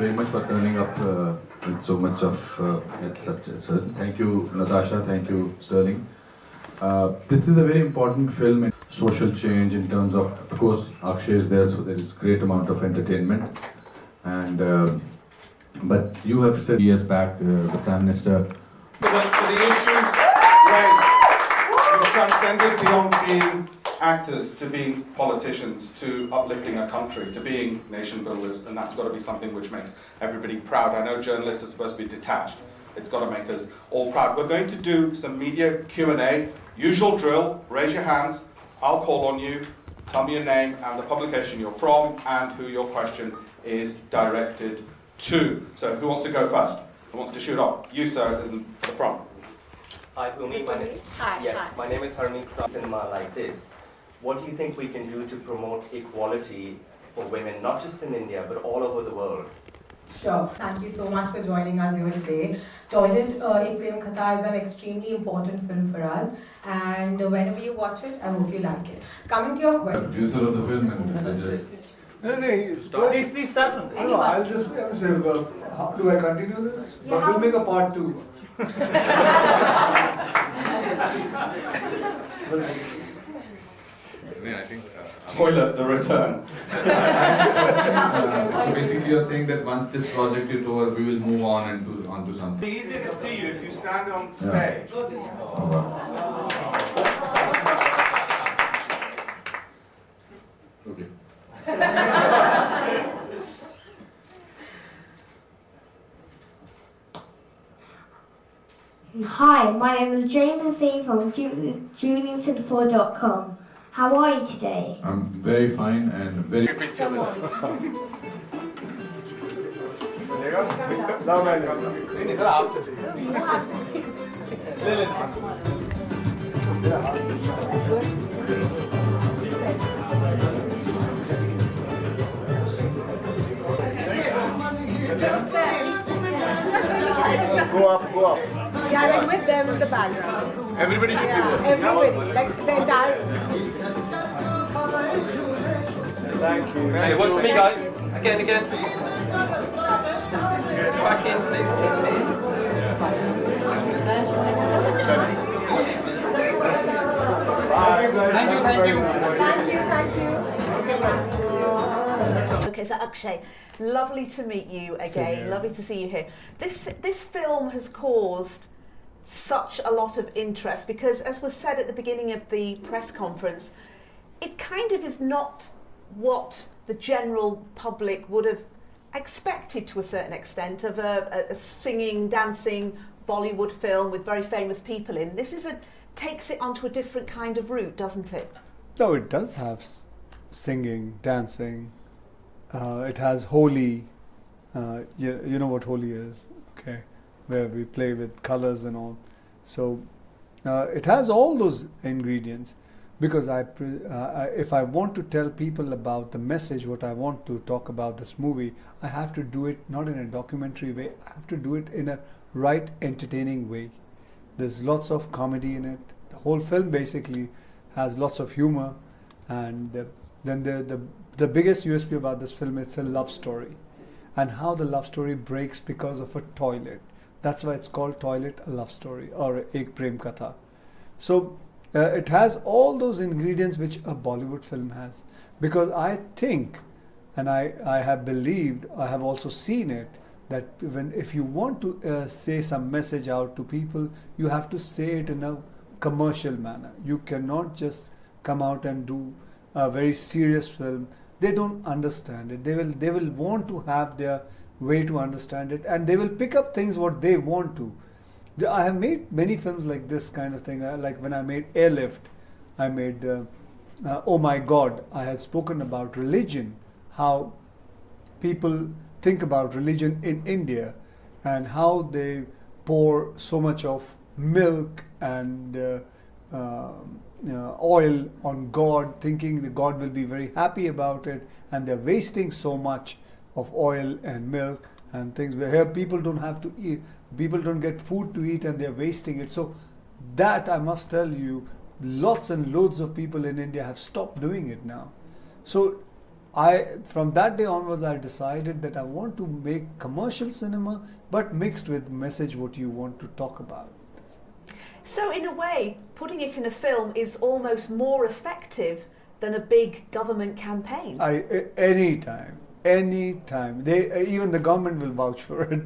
very much for turning up with so much of thank you, Natasha. Thank you, Sterling. This is a very important film in social change in terms of course, Akshay is there, so there is great amount of entertainment. And but you have said years back, the Prime Minister. For the issues raised, we've transcended beyond being actors to being politicians, to uplifting a country, to being nation builders, and that's got to be something which makes everybody proud. I know journalists are supposed to be detached. It's got to make us all proud. We're going to do some media Q&A. Usual drill, raise your hands, I'll call on you, tell me your name and the publication you're from and who your question is directed to. So who wants to go first? Who wants to shoot off? You, sir, in the front. Hi, Bhumi. Hi. My name is Harmeet. Cinema like this. What do you think we can do to promote equality for women, not just in India, but all over the world? Sure. Thank you so much for joining us here today. Toilet in Prem Katha is an extremely important film for us, and whenever you watch it, I hope you like it. Coming to your question. Producer of the film and Please start. No, I'll just say, how do I continue this? Yeah, But we'll make a part 2. I think Toilet, the return. so basically you're saying that once this project is over, we will move on and on to something. It's easier to see you if you stand on stage. Okay. Hi, my name is Jane Hasseen from JulianSinfor.com. How are you today? I'm very fine and very. Go up. Yeah, like with them in the background. Everybody should be Yeah, there. everybody, like the entire. Thank you. Hey, work for me, guys. Again. Back in, Thank you. Thank you. Okay, so Akshay, lovely to meet you again. Lovely to see you here. This film has caused such a lot of interest because, as was said at the beginning of the press conference, it kind of is not what the general public would have expected to a certain extent of a singing, dancing Bollywood film with very famous people in. This takes it onto a different kind of route, doesn't it? No, it does have singing, dancing. It has Holi. You know what Holi is, okay? Where we play with colors and all. So it has all those ingredients. Because if I want to tell people about the message, what I want to talk about this movie, I have to do it not in a documentary way. I have to do it in a right, entertaining way. There's lots of comedy in it. The whole film basically has lots of humor, and then the biggest USP about this film is a love story, and how the love story breaks because of a toilet. That's why it's called Toilet, a Love Story, or Ek Prem Katha. So it has all those ingredients which a Bollywood film has. Because I think, and I have believed, I have also seen it, that if you want to say some message out to people, you have to say it in a commercial manner. You cannot just come out and do a very serious film. They don't understand it. They will want to have their way to understand it, and they will pick up things what they want to. I have made many films like this kind of thing. Like when I made Airlift, I made Oh My God. I had spoken about religion, how people think about religion in India, and how they pour so much of milk and oil on God, thinking that God will be very happy about it, and they're wasting so much of oil and milk and things. Where here people don't have to eat, people don't get food to eat, and they're wasting it. So that, I must tell you, lots and loads of people in India have stopped doing it now. So from that day onwards, I decided that I want to make commercial cinema, but mixed with message what you want to talk about. So in a way, putting it in a film is almost more effective than a big government campaign. Anytime. Even the government will vouch for it.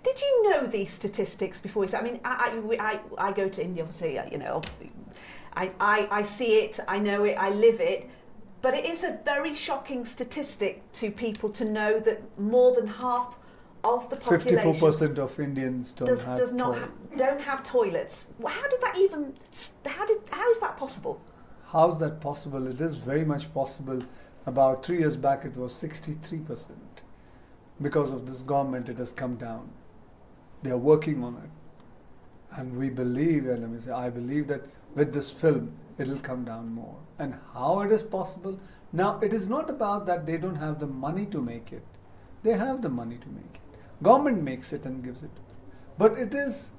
Did you know these statistics before? I mean, I go to India, obviously, you know, I see it, I know it, I live it, but it is a very shocking statistic to people to know that more than half of the population 54% of Indians don't have toilets. How did that even? How is that possible? How's that possible? It is very much possible. About 3 years back, it was 63%. Because of this government, it has come down. They are working on it, and we believe, and I believe that with this film, it will come down more. And how it is possible? Now, it is not about that they don't have the money to make it. They have the money to make it. Government makes it and gives it to them. But it is,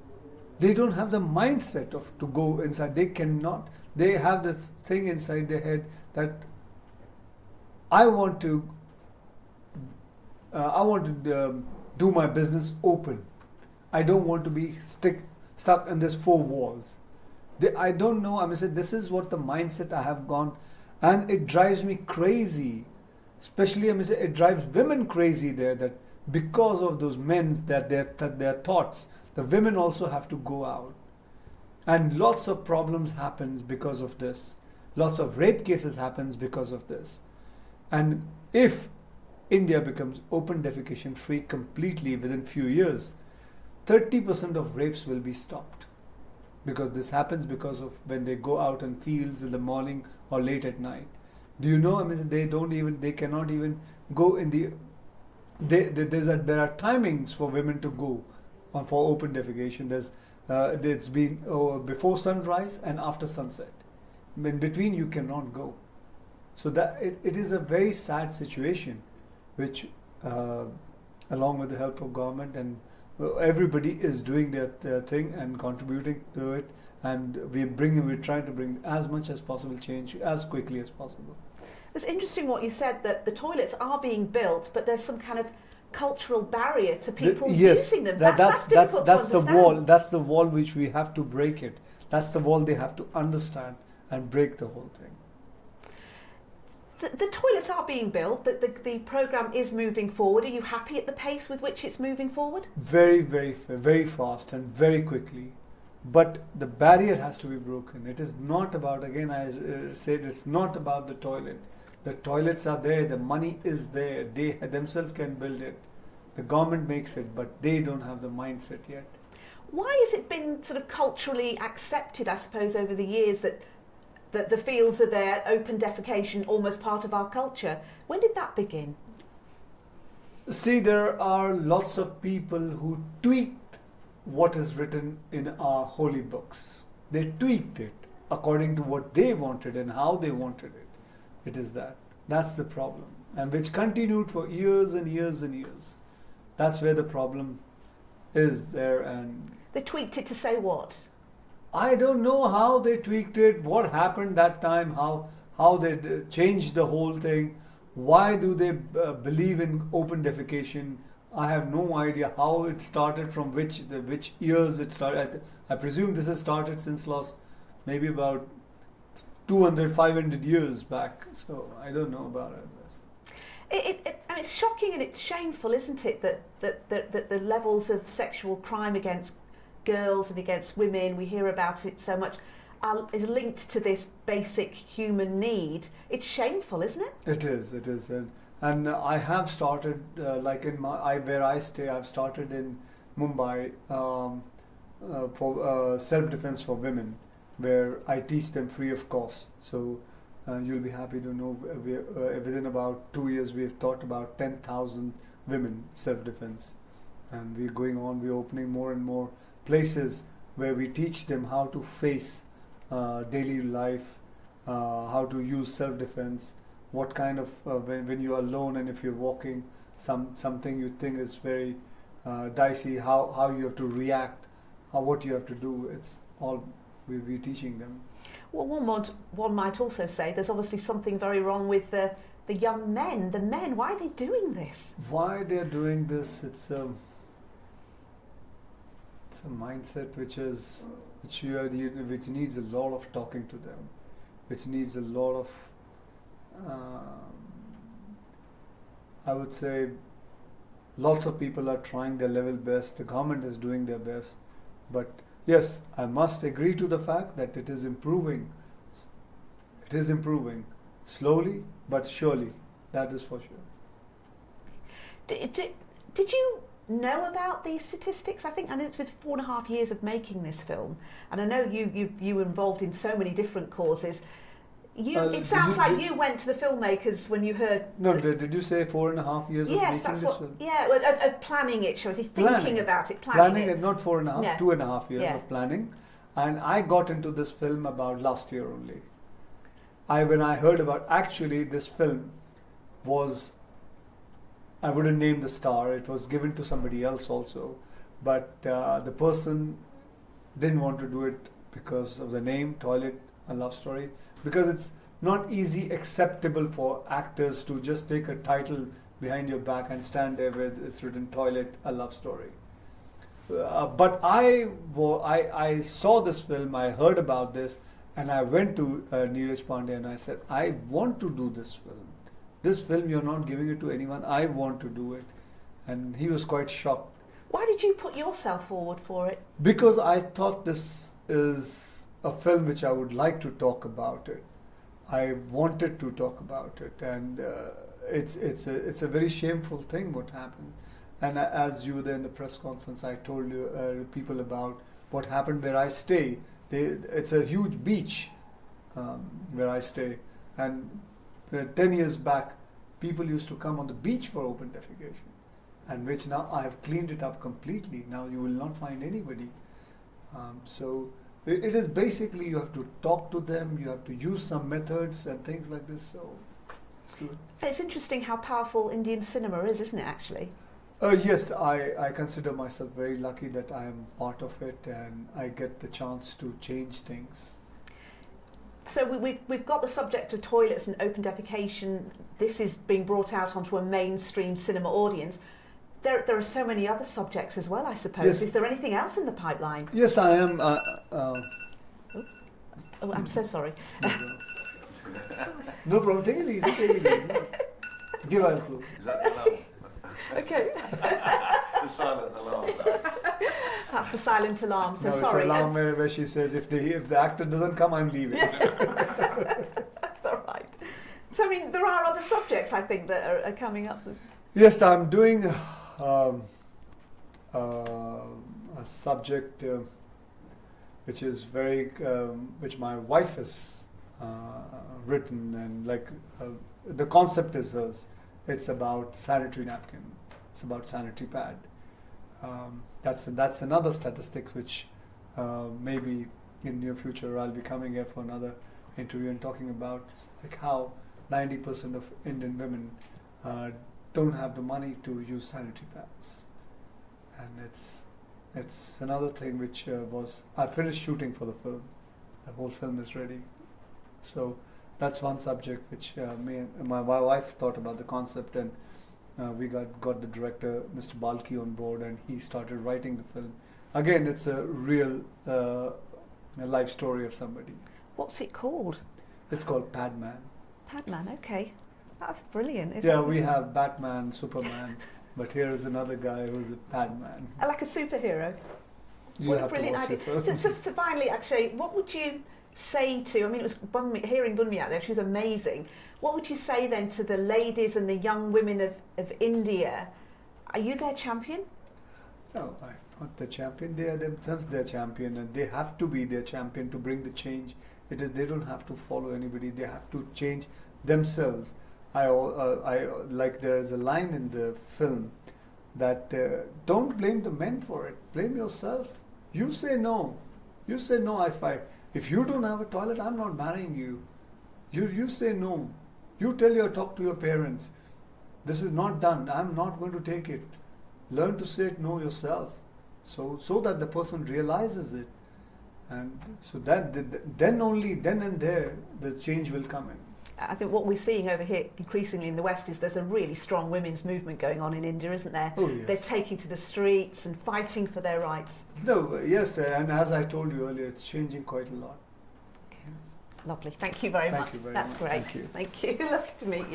they don't have the mindset of to go inside. They cannot. They have this thing inside their head that I want to do my business open. I don't want to be stuck in these four walls. I don't know. I mean, this is what the mindset I have gone, and it drives me crazy. Especially, it drives women crazy there. That because of those men, that their thoughts, the women also have to go out, and lots of problems happens because of this. Lots of rape cases happens because of this, and if India becomes open defecation free completely within few years, 30% of rapes will be stopped. Because this happens because of when they go out in fields in the morning or late at night. Do you know? They cannot even go in the. There are timings for women to go for open defecation. It's been before sunrise and after sunset. In between, you cannot go. So that it is a very sad situation, which, along with the help of government and everybody is doing their thing and contributing to it, and we're trying to bring as much as possible change as quickly as possible. It's interesting what you said, that the toilets are being built, but there's some kind of cultural barrier to people using them. That's difficult to understand. The wall. That's the wall which we have to break it. That's the wall they have to understand and break the whole thing. The toilets are being built. The program is moving forward. Are you happy at the pace with which it's moving forward? Very, very, very fast and very quickly. But the barrier has to be broken. It is not about, again, I said, it's not about the toilet. The toilets are there. The money is there. They themselves can build it. The government makes it, but they don't have the mindset yet. Why has it been sort of culturally accepted, I suppose, over the years that the fields are there, open defecation, almost part of our culture? When did that begin? See, there are lots of people who tweaked what is written in our holy books. They tweaked it according to what they wanted and how they wanted it. It is that. That's the problem. And which continued for years and years and years. That's where the problem is there. And they tweaked it to say what? I don't know how they tweaked it, what happened that time, how they changed the whole thing. Why do they believe in open defecation? I have no idea how it started, from which years it started. I presume this has started since maybe about 200, 500 years back. So I don't know about it. I mean, it's shocking and it's shameful, isn't it, that the levels of sexual crime against girls and against women, we hear about it so much, is linked to this basic human need. It's shameful, isn't it? It is. And I have started, like where I stay, I've started in Mumbai for self-defense for women, where I teach them free of cost. So you'll be happy to know within about 2 years we've taught about 10,000 women self-defense. And we're opening more and more places where we teach them how to face daily life, how to use self-defense, what kind of, when you're alone and if you're walking, something you think is very dicey, how you have to react, what you have to do. It's all we're teaching them. Well, one might also say there's obviously something very wrong with the the young men, the men. Why are they doing this? Why they're doing this? It's a mindset which needs a lot of talking to them, which needs a lot of I would say lots of people are trying their level best. The government is doing their best, but yes, I must agree to the fact that it is improving. It is improving slowly but surely. That is for sure. Did you know about these statistics? I know it's with 4.5 years of making this film, and I know you were involved in so many different causes. It sounds like you went to the filmmakers when you heard. No, did you say 4.5 years of making this film? Yeah, planning it, shall I say, thinking about it, planning it, not 4.5, Yeah. 2.5 years of planning, and I got into this film about last year only. When I heard about actually this film was, I wouldn't name the star. It was given to somebody else also, but the person didn't want to do it because of the name, Toilet, a Love Story, because it's not easy acceptable for actors to just take a title behind your back and stand there with it's written Toilet, a Love Story. But I saw this film, I heard about this, and I went to Neeraj Pandey and I said, I want to do this film. This film, you're not giving it to anyone, I want to do it. And he was quite shocked. Why did you put yourself forward for it? Because I thought this is a film which I would like to talk about it. I wanted to talk about it, and it's a very shameful thing what happened. And as you were there in the press conference, I told you people about what happened where I stay. It's a huge beach where I stay, and 10 years back, people used to come on the beach for open defecation, and which now I have cleaned it up completely. Now you will not find anybody. So it is basically you have to talk to them, you have to use some methods and things like this. So it's good. And it's interesting how powerful Indian cinema is, isn't it, actually? Yes, I consider myself very lucky that I am part of it and I get the chance to change things. So we've got the subject of toilets and open defecation. This is being brought out onto a mainstream cinema audience. There are so many other subjects as well, I suppose. Yes. Is there anything else in the pipeline? Yes, I am. Oh, I'm so sorry. No problem. Take it easy. Take it easy. Give a clue. Is that the alarm? Okay. The silent alarm. That's the silent alarm. So No, sorry. it's an alarm where she says, if the actor doesn't come, I'm leaving. All right. So I mean, there are other subjects I think that are coming up. Yes, I'm doing a subject which is which my wife has written, and the concept is hers. It's about sanitary napkin. It's about sanitary pad. That's another statistics which maybe in near future I'll be coming here for another interview and talking about how 90% of Indian women don't have the money to use sanitary pads, and it's another thing which I finished shooting for the film. The whole film is ready, so that's one subject which me and my wife thought about the concept, and we got the director Mr. Balki on board, and he started writing the film. Again, it's a real a life story of somebody. What's it called? It's called Padman. Padman. Okay, that's brilliant. Isn't Yeah, it? we have Batman, Superman, but here is another guy who's a Padman. Like a superhero. You What a have to brilliant watch the idea. film. So finally, Akshay, what would you say to? I mean, it was hearing Bunmi out there. She was amazing. What would you say then to the ladies and the young women of India? Are you their champion? No, I'm not the champion. They are themselves their champion, and they have to be their champion to bring the change. They don't have to follow anybody. They have to change themselves. There is a line in the film that don't blame the men for it. Blame yourself. You say no. You say no. If you don't have a toilet, I'm not marrying you. You say no. You talk to your parents. This is not done. I'm not going to take it. Learn to say no yourself, so that the person realizes it, and so that then and there the change will come in. I think what we're seeing over here increasingly in the West is there's a really strong women's movement going on in India, isn't there? Oh, yes. They're taking to the streets and fighting for their rights. No, yes, and as I told you earlier, it's changing quite a lot. Lovely. Thank you very Thank much. you very That's much. great. Thank you. Thank you. Lovely to meet you.